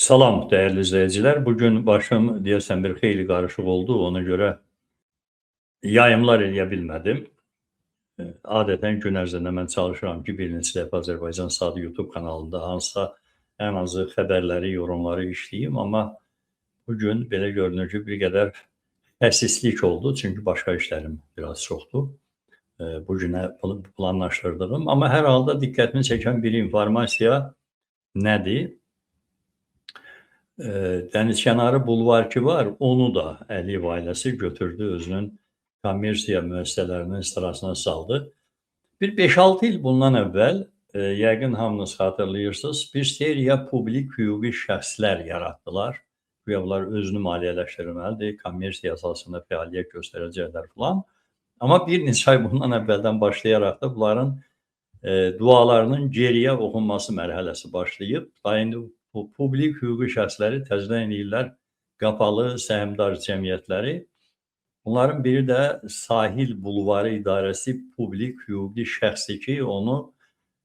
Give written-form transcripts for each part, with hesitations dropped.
Salam değerli izleyiciler. Bugün başım diyesen bir xeyli karışık oldu. Ona göre yayımlar eləyə bilmədim. Adətən gün ərzində mən çalışıram ki, bir neçə dəfə Azərbaycan Saatı YouTube kanalında hansısa ən azı xəbərləri, yorumları işləyim. Amma bugün belə görünür ki, bir qədər xəsislik oldu. Çünki başqa işlərim biraz çoxdur. Bugünə planlaşdırdığım. Amma hər halda diqqətimi çəkən bir informasiya nədir? Dənizkənarı bulvarı var, onu da Əliyev ailəsi götürdü, özünün kommersiya müəssisələrinin sırasına saldı. Bir 5-6 il bundan əvvəl, yəqin hamınız xatırlayırsınız, bir seriya publik hüquqi şəxslər yaratdılar. Güya bunlar özünü maliyyələşdirməlidir, kommersiya əsasında fəaliyyət göstərəcəklər filan. Amma bir neçə ay bundan əvvəldən başlayaraq da bunların dualarının geriyə oxunması mərhələsi başlayıb. Daha indi bu publik hüquqi şəxsləri təzədən eləyirlər qapalı səhmdar cəmiyyətləri. Bunların biri də Sahil Bulvarı İdarəsi publik hüquqi şəxsi ki, onu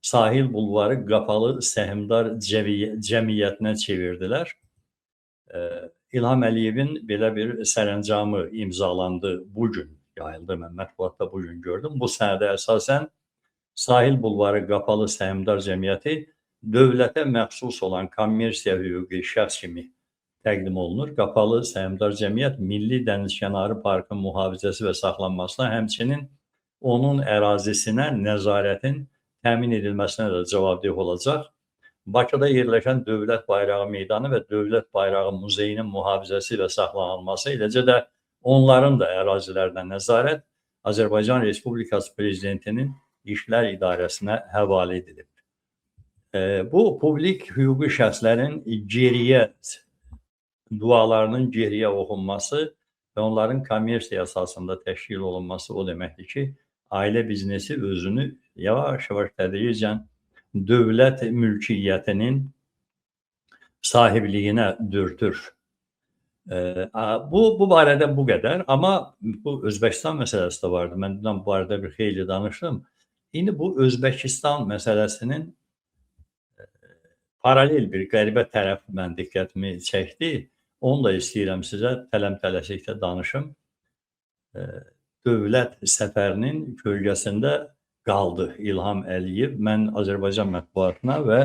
Sahil Bulvarı qapalı səhmdar cəmiyyətinə çevirdilər. İlham Əliyevin belə bir sərəncamı imzalandı bugün, yayıldı, mən mətbuatda bugün gördüm. Bu sənədə əsasən Sahil Bulvarı qapalı səhmdar cəmiyyəti dövlətə məxsus olan kommersiya hüquqi şəxs kimi təqdim olunur. Qapalı səhmdar cəmiyyət Milli Dənizkənarı Parkın mühafizəsi və saxlanmasına, həmçinin onun ərazisinə nəzarətin təmin edilməsinə də cavabdeh olacaq. Bakıda yerləşən Dövlət Bayrağı Meydanı və Dövlət Bayrağı Muzeyinin mühafizəsi və saxlanılması, eləcə də onların da ərazilərinə nəzarət Azərbaycan Respublikası Prezidentinin İşlər İdarəsinə həvalə edilib. Bu publik hüquqi şəxslərin geriyə dualarının geriyə oxunması və onların kommersiya əsasında təşkil olunması o deməkdir ki, ailə biznesi özünü yavaş-yavaş tədricən dövlət mülkiyyətinin sahibliyinə dürtür. Bu barədə bu qədər. Amma bu Özbəkistan məsələsi də vardı. Mən bu barədə bir xeyli danışdım. İndi bu Özbəkistan məsələsinin paralel bir qəribə tərəf mən diqqətimi çəkdi. Onu da istəyirəm sizə tələm-tələsikdə danışım. Dövlət səfərinin kölgəsində qaldı İlham Əliyev. Mən Azərbaycan mətbuatına və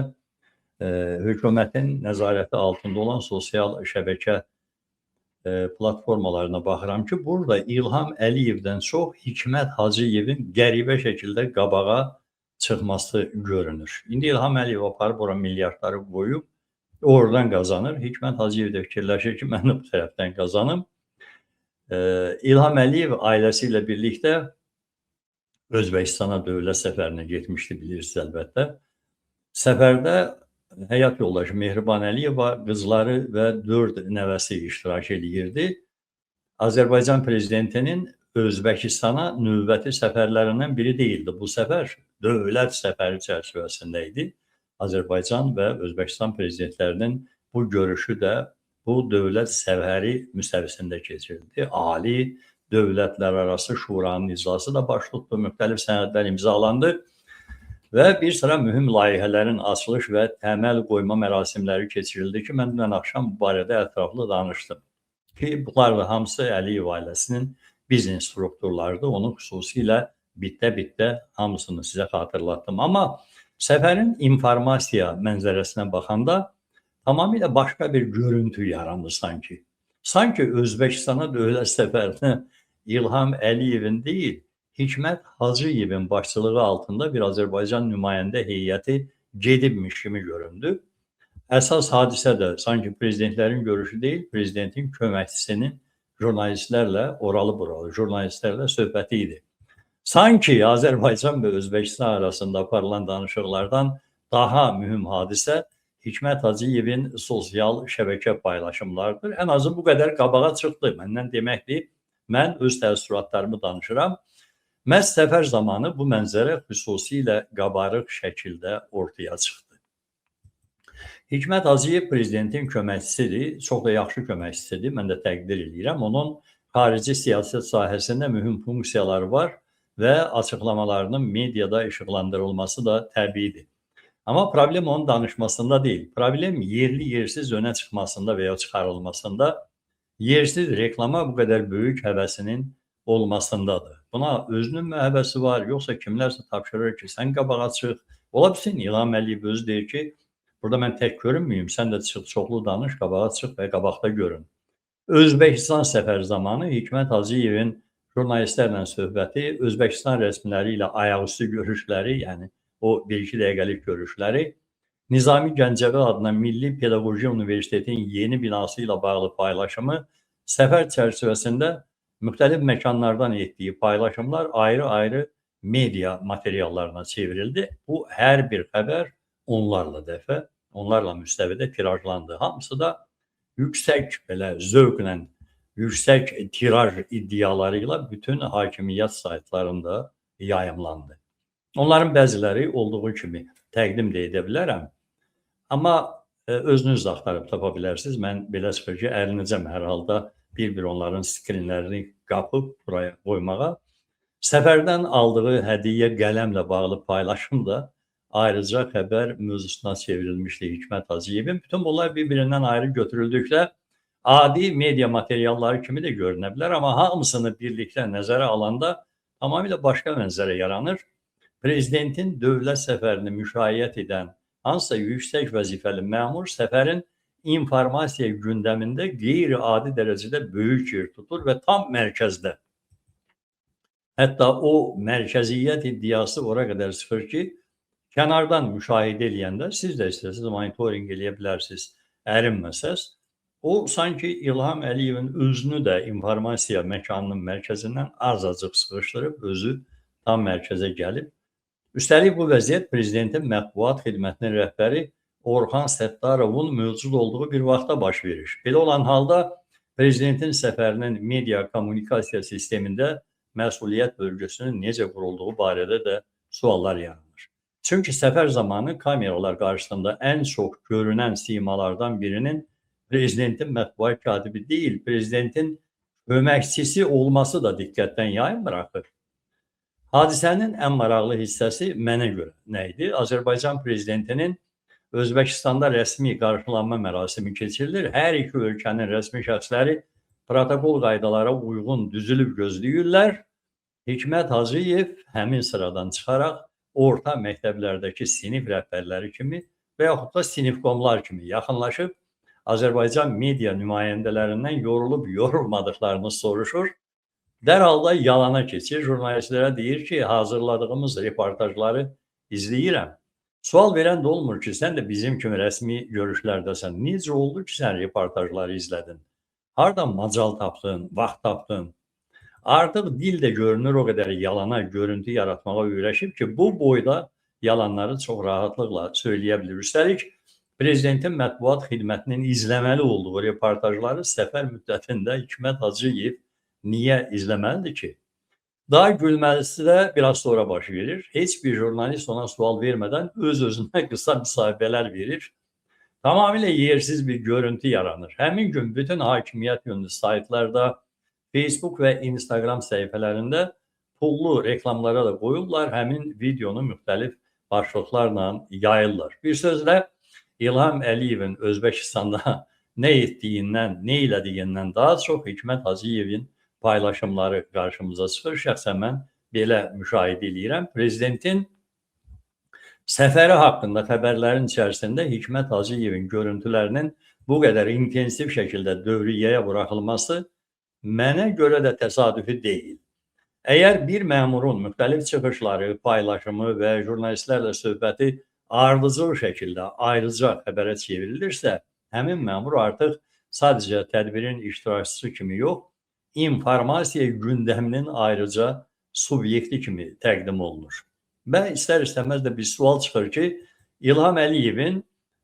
hökumətin nəzarəti altında olan sosial şəbəkə platformalarına baxıram ki, burada İlham Əliyevdən çox Hikmət Hacıyevin qəribə şəkildə qabağa çıxması görünür. İndi İlham Əliyev aparıb ora milyardları qoyub, oradan qazanır. Hikmət Hacıyev də fikirləşir ki, mən də bu tərəfdən qazanım. İlham Əliyev ailəsi ilə birlikdə Özbəkistana dövlət səfərinə getmişdi, bilirsiniz əlbəttə. Səfərdə həyat yoldaşı Mehriban Əliyeva, qızları və 4 nəvəsi iştirak edirdi. Azərbaycan prezidentinin Özbəkistana növbəti səfərlərindən biri deyildi. Bu səfər dövlət səfəri çərçivəsində idi. Azərbaycan və Özbəkistan prezidentlərinin bu görüşü də bu dövlət səfəri müstəvisində keçirildi. Ali dövlətlər arası şuranın iclası da baş tutdu, müxtəlif sənədlər imzalandı və bir sıra mühüm layihələrin açılış və təməl qoyma mərasimləri keçirildi ki, mən dünən axşam bu barədə ətraflı danışdım. Ki, bunlar da hamısı Əliyev ailəsinin biznes strukturlarıdır. Onu xüsusilə bitdə hamısını sizə xatırlatdım. Amma səfərin informasiya mənzərəsinə baxanda tamamilə başqa bir görüntü yarandı sanki. Sanki Özbəkistana dövlət səfərinə İlham Əliyevin deyil, Hikmət Hacıyevin başçılığı altında bir Azərbaycan nümayəndə heyəti gedibmiş kimi göründü. Əsas hadisə də sanki prezidentlərin görüşü deyil, prezidentin köməkçisinin jurnalistlərlə, oralı-buralı jurnalistlərlə söhbəti idi. Sanki Azərbaycan və Özbəkistan arasında aparılan danışıqlardan daha mühüm hadisə Hikmət Hacıyevin sosial şəbəkə paylaşımlarıdır. Ən azı bu qədər qabağa çıxdı. Məndən deməkdir, mən öz təəssüratlarımı danışıram. Məhz səfər zamanı bu mənzərə xüsusilə qabarıq şəkildə ortaya çıxdı. Hikmət Hacıyev prezidentin köməkçisidir, çox da yaxşı köməkçisidir, mən də təqdir edirəm. Onun xarici siyasət sahəsində mühüm funksiyaları var və açıqlamalarının mediada işıqlandırılması da təbiidir. Ama problem onun danışmasında değil. Problem yerli yersiz öne çıkmasında veya çıkarılmasında, yersiz reklama bu kadar büyük hevesinin olmasındadır. Buna özünün mü hevesi var, yoksa kimlerse tapşırır ki sen qabağa çıx. Ola bilsin İlham Əliyev özü deyir ki, burada mən tək görünməyim, sən də çıx, çoxlu danış, qabağa çıx və qabaqda görün. Özbəkistan səfər zamanı Hikmət Hacıyevin jurnalistlərlə söhbəti, Özbəkistan rəsmiləri ilə ayaqüstü görüşləri, yəni o 1-2 dəqiqəlik görüşləri, Nizami Gəncəvi adına Milli Pedaqoji Universitetin yeni binası ilə bağlı paylaşımı, səfər çərçivəsində müxtəlif məkanlardan etdiyi paylaşımlar ayrı-ayrı media materiallarına çevrildi. Bu hər bir xəbər onlarla dəfə, onlarla müstəvidə tirajlandı. Hamısı da yüksək belə zövqlə, yüksək tiraj iddialarıyla bütün hakimiyyət saytlarında yayımlandı. Onların bəziləri olduğu kimi təqdim də edə bilərəm. Amma özünüz də axtarıb tapa bilərsiniz. Mən belə çıxır ki, əlinizə hər halda bir-bir onların skrinlərini qapıb buraya qoymağa. Səfərdən aldığı hədiyyə qələmlə bağlı paylaşım da ayrıca xəbər mövzusuna çevrilmişdi Hikmət Hacıyevin. Bütün bunlar bir-birindən ayrı götürüldükdə adi media materialları kimi də görünə bilər, amma hamısını birlikdə nəzərə alanda tamamilə başqa mənzərə yaranır. Prezidentin dövlət səfərini müşayiət edən hansısa yüksək vəzifəli məmur səfərin informasiya gündəmində qeyri-adi dərəcədə böyük yer tutur və tam mərkəzdə. Hətta o mərkəziyyət iddiası ora qədər çıxır ki, kənardan müşahidə eləyəndə siz də istəsəniz monitorinq eləyə bilərsiniz, ərinməsəz. O sanki İlham Əliyevin özünü də informasiya məkanının mərkəzindən azacıq sıxışdırıb, özü tam mərkəzə gəlib. Üstəlik bu vəziyyət prezidentin mətbuat xidmətinin rəhbəri Orxan Səttarovun mövcud olduğu bir vaxtda baş verir. Belə olan halda prezidentin səfərinin media kommunikasiya sistemində məsuliyyət bölgüsünün necə qurulduğu barədə də suallar yaranır. Çünki səfər zamanı kameralar qarşısında ən çox görünən simalardan birinin prezidentin mətbuat katibi deyil, prezidentin köməkçisi olması da diqqətdən yayınmır axı. Hadisənin ən maraqlı hissəsi mənə görə nə idi? Azərbaycan prezidentinin Özbəkistanda rəsmi qarşılanma mərasimi keçirilir. Hər iki ölkənin rəsmi şəxsləri protokol qaydalara uyğun düzülüb gözləyirlər. Hikmət Hacıyev həmin sıradan çıxaraq orta məktəblərdəki sinif rəhbərləri kimi və yaxud da sinifkomlar kimi yaxınlaşıb Azərbaycan media nümayəndələrindən yorulub yorulmadıqlarını soruşur. Dərhalda yalana keçir, jurnalistlərə deyir ki, hazırladığımız reportajları izləyirəm. Sual verən də olmur ki, sən də bizim kimi rəsmi görüşlərdəsən. Necə oldu ki, sən reportajları izlədin? Hardan macal tapdın, vaxt tapdın? Artıq dil də görünür o qədər yalana, görüntü yaratmağa öyrəşib ki, bu boyda yalanları çox rahatlıqla söyləyə bilir. Üstəlik, prezidentin mətbuat xidmətinin izləməli olduğu reportajları səfər müddətində Hikmət Hacıyev niyə izləməlidir ki? Daha gülməlisi də biraz sonra baş verir. Heç bir jurnalist ona sual vermədən öz-özünə qısa müsahibələr verir. Tamamilə yersiz bir görüntü yaranır. Həmin gün bütün hakimiyyət yönlü saytlarda, Facebook və Instagram səhifələrində pullu reklamlara da qoyurlar. Həmin videonu müxtəlif başlıqlarla yayırlar. Bir sözlə İlham Əliyevin Özbəkistanda nə etdiyindən, nə elədiyindən daha çox Hikmət Hacıyevin paylaşımları qarşımıza çıxır. Şəxsən mən belə müşahidə edirəm. Prezidentin səfəri haqqında xəbərlərin içərisində Hikmət Hacıyevin görüntülərinin bu qədər intensiv şəkildə dövriyyəyə buraxılması mənə görə də təsadüfi deyil. Əgər bir məmurun müxtəlif çıxışları, paylaşımı və jurnalistlərlə söhbəti ardıcıl şəkildə ayrıca xəbərə çevrilirsə, həmin məmur artıq sadəcə tədbirin iştirakçısı kimi yox, informasiya gündəminin ayrıca subyekti kimi təqdim olunur. Və istər-istəməz də bir sual çıxır ki, İlham Əliyevin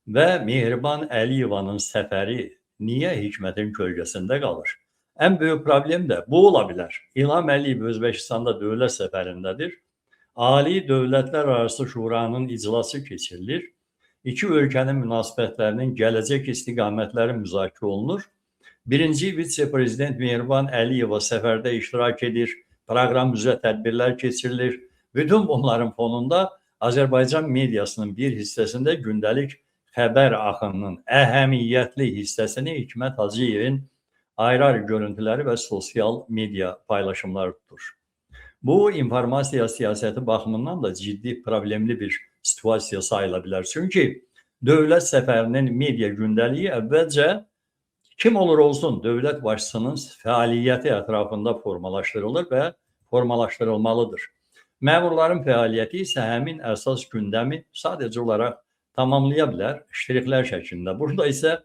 və Mehriban Əliyevanın səfəri niyə Hikmətin kölgəsində qalır? Ən böyük problem də bu ola bilər. İlham Əliyev Özbəkistanda dövlət səfərindədir. Ali Dövlətlər Arası Şuranın iclası keçirilir. İki ölkənin münasibətlərinin gələcək istiqamətləri müzakirə olunur. Birinci vitse-prezident Mehriban Əliyeva səfərdə iştirak edir, proqram üzrə tədbirlər keçirilir. Bütün bunların fonunda Azərbaycan mediasının bir hissəsində gündəlik xəbər axınının əhəmiyyətli hissəsini Hikmət Hacıyevin ayrı-ayrı görüntüləri və sosial media paylaşımları tutur. Bu, informasiya siyasəti baxımından da ciddi problemli bir situasiya sayıla bilər. Çünki dövlət səfərinin media gündəliyi əvvəlcə kim olur olsun dövlət başçısının fəaliyyəti ətrafında formalaşdırılır və formalaşdırılmalıdır. Məmurların fəaliyyəti isə həmin əsas gündəmi sadəcə olaraq tamamlaya bilər, ştrixlər şəklində. Burada isə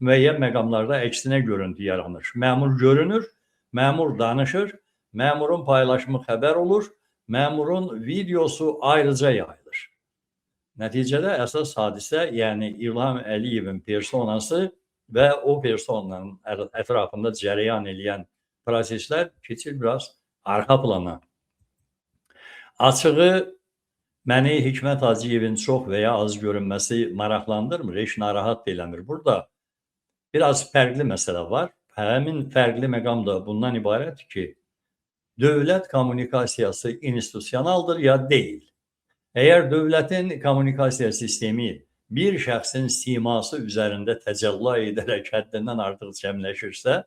müəyyən məqamlarda əksinə görüntü yaranır. Məmur görünür, məmur danışır, məmurun paylaşımı xəbər olur, məmurun videosu ayrıca yayılır. Nəticədə əsas hadisə, yəni İlham Əliyevin personası və o personanın ətrafında cərəyan edən proseslər keçir biraz arxa plana. Açığı, məni Hikmət Hacıyevin çox və ya az görünməsi maraqlandırmır, heç narahat eləmir. Burada biraz fərqli məsələ var. Həmin fərqli məqam da bundan ibarət ki, dövlət kommunikasiyası institusionaldır ya deyil. Əgər dövlətin kommunikasiya sistemi bir şəxsin siması üzərində təcəllə edərək həddindən artıq cəmləşirsə,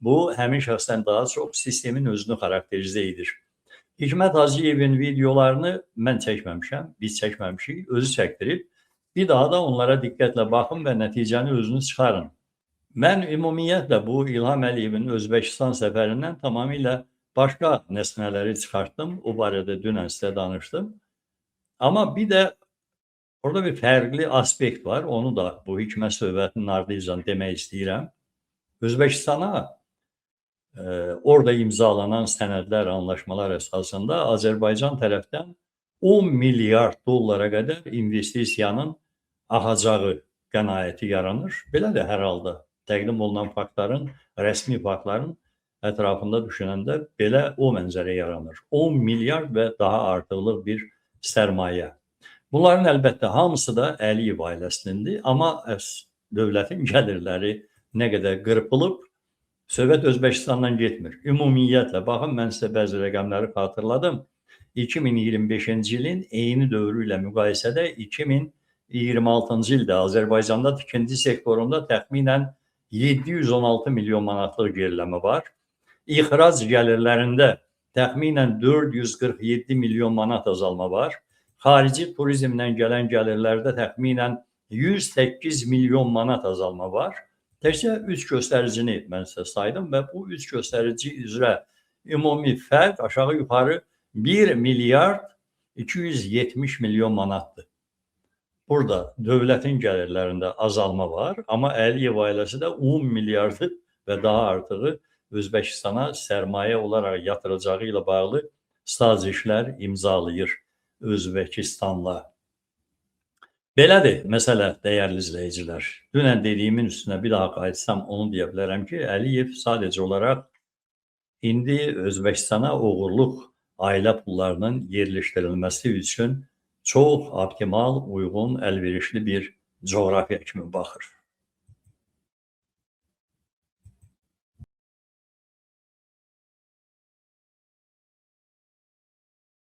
bu həmin şəxsdən daha çox sistemin özünü xarakterizə edir. Hikmət Hacıyevin videolarını mən çəkməmişəm, biz çəkməmişik, özü çəkdirib. Bir daha da onlara diqqətlə baxın və nəticəni özünüz çıxarın. Mən ümumiyyətlə bu İlham Əliyevin Özbəkistan səfərindən tamamilə başqa nəsnələri çıxartdım. O barədə dünən sizə danışdım. Amma bir də orada bir fərqli aspekt var. Onu da bu hikmət söhbətinin ardınca demək istəyirəm. Özbəkistana orada imzalanan sənədlər, anlaşmalar əsasında Azərbaycan tərəfdən 10 milyard dollara qədər investisiyanın axacağı qənaəti yaranır. Belə də hər halda təqdim olunan faktların, rəsmi faktların ətrafında düşünəndə belə o mənzərə yaranır. 10 milyard və daha artıqlıq bir sərmayə. Bunların əlbəttə hamısı da Əliyev ailəsindir, amma dövlətin gəlirləri nə qədər qırpılıb, söhbət Özbəkistandan getmir. Ümumiyyətlə, baxın, mən sizə bəzi rəqəmləri xatırladım. 2025-ci ilin eyni dövrü ilə müqayisədə 2026-cı ildə Azərbaycanda tikinti sektorunda təxminən 716 milyon manatlıq geriləmə var. İxrac gəlirlərində təxminən 447 milyon manat azalma var. Xarici turizmdən gələn gəlirlərdə təxminən 108 milyon manat azalma var. Təkcə 3 göstəricini mən sizə saydım və bu 3 göstərici üzrə ümumi fərq aşağı yuxarı 1 milyard 270 milyon manatdır. Burada dövlətin gəlirlərində azalma var, amma Əliyev ailəsi də 10 milyardı və daha artığı Özbəkistana sərmayə olaraq yatıracağı ilə bağlı sazişlər imzalayır Özbəkistanla. Belədir, məsələ, dəyərli izləyicilər. Dünən dediyimin üstünə bir daha qayıtsam, onu deyə bilərəm ki, Əliyev sadəcə olaraq indi Özbəkistana uğurluq ailə pullarının yerləşdirilməsi üçün çox optimal, uyğun, əlverişli bir coğrafiya kimi baxır.